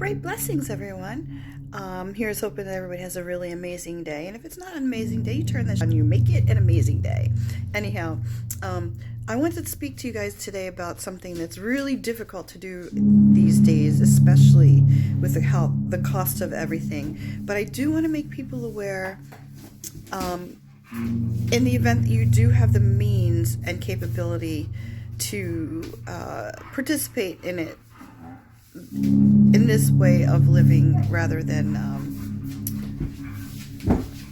Bright blessings, everyone. Here's hoping that everybody has a really amazing day. And if it's not an amazing day, you turn this on, you make it an amazing day. Anyhow, I wanted to speak to you guys today about something that's really difficult to do these days, especially with the cost of everything. But I do want to make people aware, in the event that you do have the means and capability to participate in it, in this way of living rather than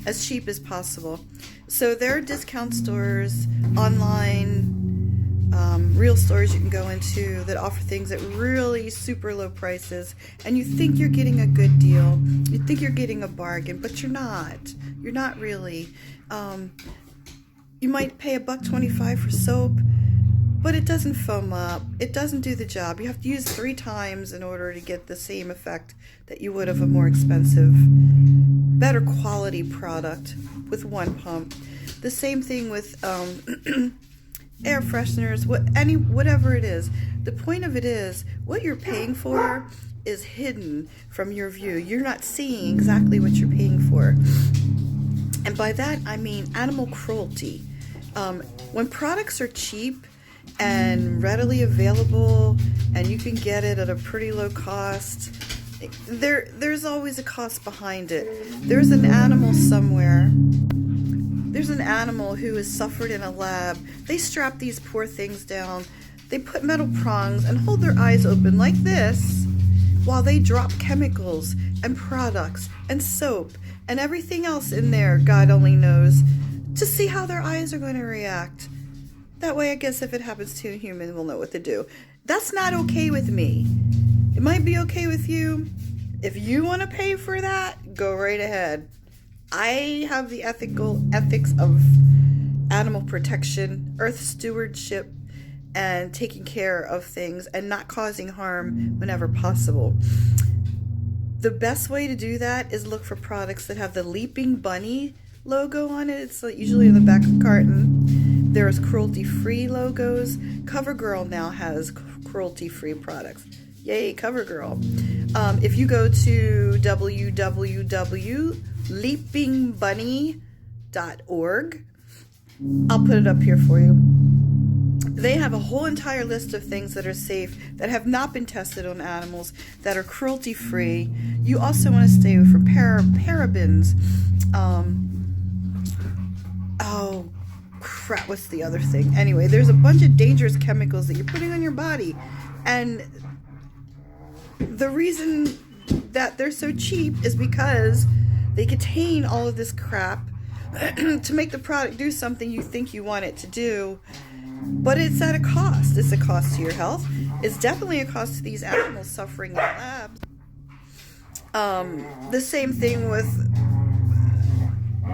as cheap as possible. So there are discount stores, online, real stores you can go into that offer things at really super low prices, and you think you're getting a good deal, you think you're getting a bargain, but you're not. You're not really. You might pay $1.25 for soap, but it doesn't foam up. It doesn't do the job. You have to use 3 times in order to get the same effect that you would of a more expensive, better quality product with one pump. The same thing with air fresheners, whatever it is. The point of it is, what you're paying for is hidden from your view. You're not seeing exactly what you're paying for. And by that, I mean animal cruelty. When products are cheap and readily available, and you can get it at a pretty low cost, there's always a cost behind it. There's an animal somewhere. There's an animal who has suffered in a lab. They strap these poor things down. They put metal prongs and hold their eyes open like this while they drop chemicals and products and soap and everything else in there, God only knows, to see how their eyes are going to react. That way, I guess if it happens to a human, we'll know what to do. That's not okay with me. It might be okay with you. If you want to pay for that, go right ahead. I have the ethics of animal protection, earth stewardship, and taking care of things and not causing harm whenever possible. The best way to do that is look for products that have the Leaping Bunny logo on it. It's usually in the back of the carton. There's cruelty-free logos. CoverGirl now has cruelty-free products. Yay, CoverGirl. If you go to www.leapingbunny.org, I'll put it up here for you. They have a whole entire list of things that are safe, that have not been tested on animals, that are cruelty-free. You also want to stay away from parabens. Oh, crap, what's the other thing? Anyway, there's a bunch of dangerous chemicals that you're putting on your body. And the reason that they're so cheap is because they contain all of this crap to make the product do something you think you want it to do. But it's at a cost. It's a cost to your health. It's definitely a cost to these animals suffering in labs. The same thing with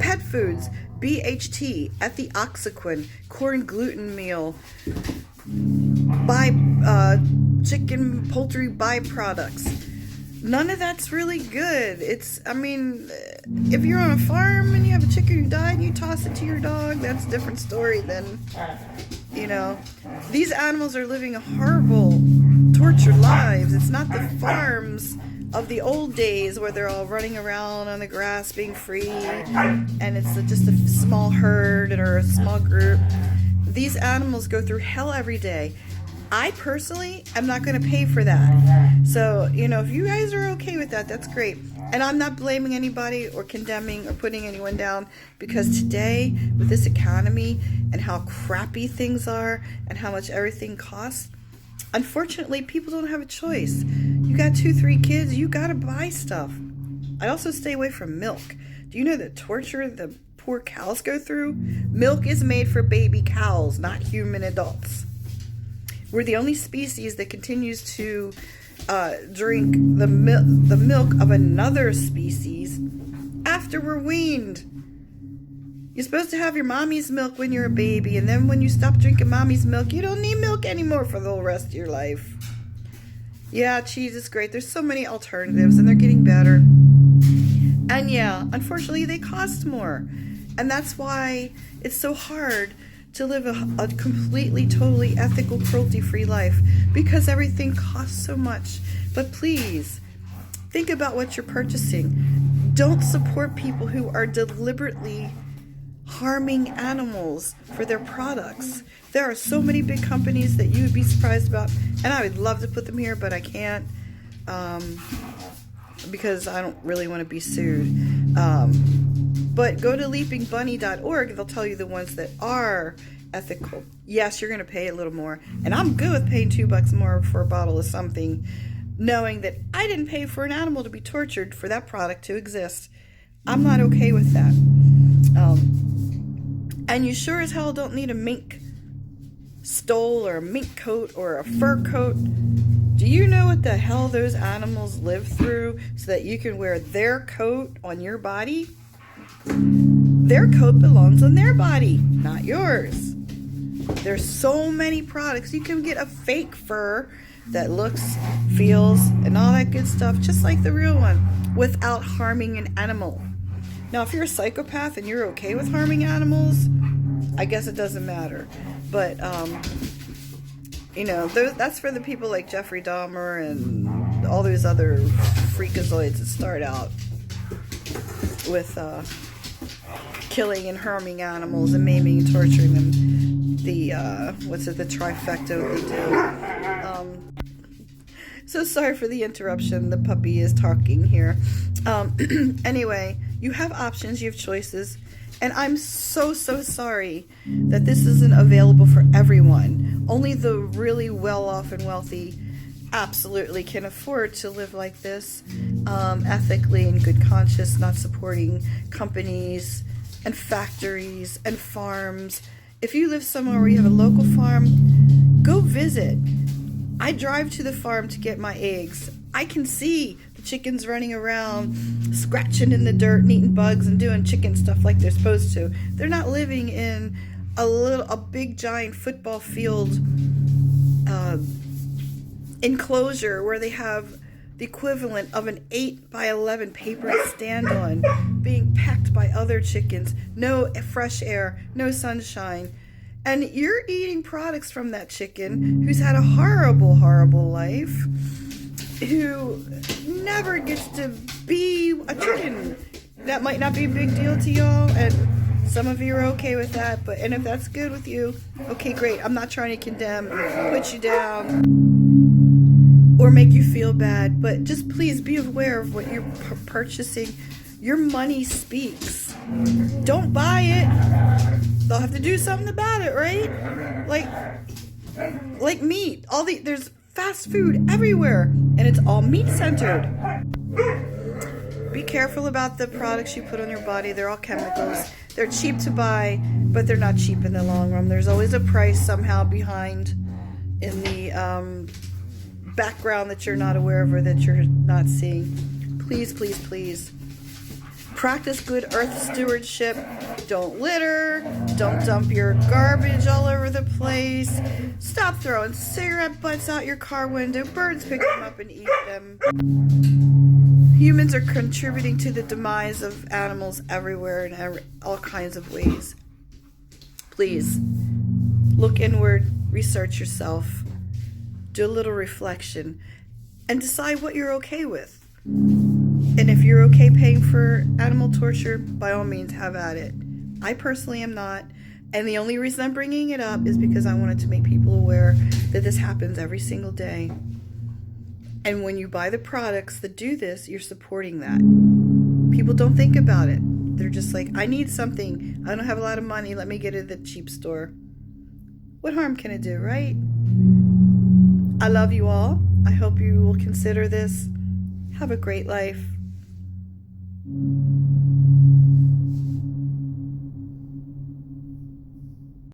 pet foods. BHT, ethioxyquin, corn gluten meal, chicken, poultry byproducts. None of that's really good. If you're on a farm and you have a chicken who died and you toss it to your dog, that's a different story than, these animals are living horrible, tortured lives. It's not the farms of the old days where they're all running around on the grass being free, and it's just a small herd or a small group. These animals go through hell every day. I personally am not going to pay for that. So, if you guys are okay with that, that's great. And I'm not blaming anybody or condemning or putting anyone down, because today, with this economy and how crappy things are and how much everything costs, unfortunately, people don't have a choice. You got 2-3 kids, you got to buy stuff. I also stay away from milk. Do you know the torture the poor cows go through? Milk is made for baby cows, not human adults. We're the only species that continues to drink the milk of another species after we're weaned. You're supposed to have your mommy's milk when you're a baby, and then when you stop drinking mommy's milk, you don't need milk anymore for the whole rest of your life. Yeah, cheese is great. There's so many alternatives, and they're getting better. And yeah, unfortunately, they cost more. And that's why it's so hard to live a completely, totally ethical, cruelty-free life, because everything costs so much. But please, Think about what you're purchasing. Don't support people who are deliberately harming animals for their products. There are so many big companies that you would be surprised about, and I would love to put them here, but I can't because I don't really want to be sued. But go to leapingbunny.org. They'll tell you the ones that are ethical. Yes, you're going to pay a little more, and I'm good with paying $2 more for a bottle of something, knowing that I didn't pay for an animal to be tortured for that product to exist. I'm not okay with that. And you sure as hell don't need a mink stole or a mink coat or a fur coat. Do you know what the hell those animals live through so that you can wear their coat on your body? Their coat belongs on their body, not yours. There's so many products. You can get a fake fur that looks, feels, and all that good stuff, just like the real one, without harming an animal. Now, if you're a psychopath and you're okay with harming animals, I guess it doesn't matter. But, that's for the people like Jeffrey Dahmer and all those other freakazoids that start out with killing and harming animals and maiming and torturing them. The trifecta they do. So sorry for the interruption. The puppy is talking here. Anyway, you have options, you have choices, and I'm so sorry that this isn't available for everyone. Only the really well-off and wealthy absolutely can afford to live like this, ethically and good conscience, not supporting companies and factories and farms. If you live somewhere where you have a local farm, go visit. I drive to the farm to get my eggs. I can see the chickens running around, scratching in the dirt and eating bugs and doing chicken stuff like they're supposed to. They're not living in a big giant football field enclosure where they have the equivalent of an 8x11 paper to stand on, being packed by other chickens, no fresh air, no sunshine. And you're eating products from that chicken who's had a horrible life, who never gets to be a chicken. That might not be a big deal to y'all, and some of you are okay with that, and if that's good with you, okay, great. I'm not trying to condemn, put you down, or make you feel bad, but just please be aware of what you're purchasing. Your money speaks. Don't buy it. They'll have to do something about it, right? Like meat. There's fast food everywhere, and it's all meat centered. Be careful about the products you put on your body. They're all chemicals. They're cheap to buy, but they're not cheap in the long run. There's always a price somehow behind in the background that you're not aware of or that you're not seeing. Please, please, please. Practice good earth stewardship. Don't litter. Don't dump your garbage all over the place. Stop throwing cigarette butts out your car window. Birds pick them up and eat them. Humans are contributing to the demise of animals everywhere in all kinds of ways. Please, look inward, research yourself, do a little reflection, and decide what you're okay with. And if you're okay paying for animal torture, by all means, have at it. I personally am not. And the only reason I'm bringing it up is because I wanted to make people aware that this happens every single day. And when you buy the products that do this, you're supporting that. People don't think about it. They're just like, I need something. I don't have a lot of money. Let me get it at the cheap store. What harm can it do, right? I love you all. I hope you will consider this. Have a great life.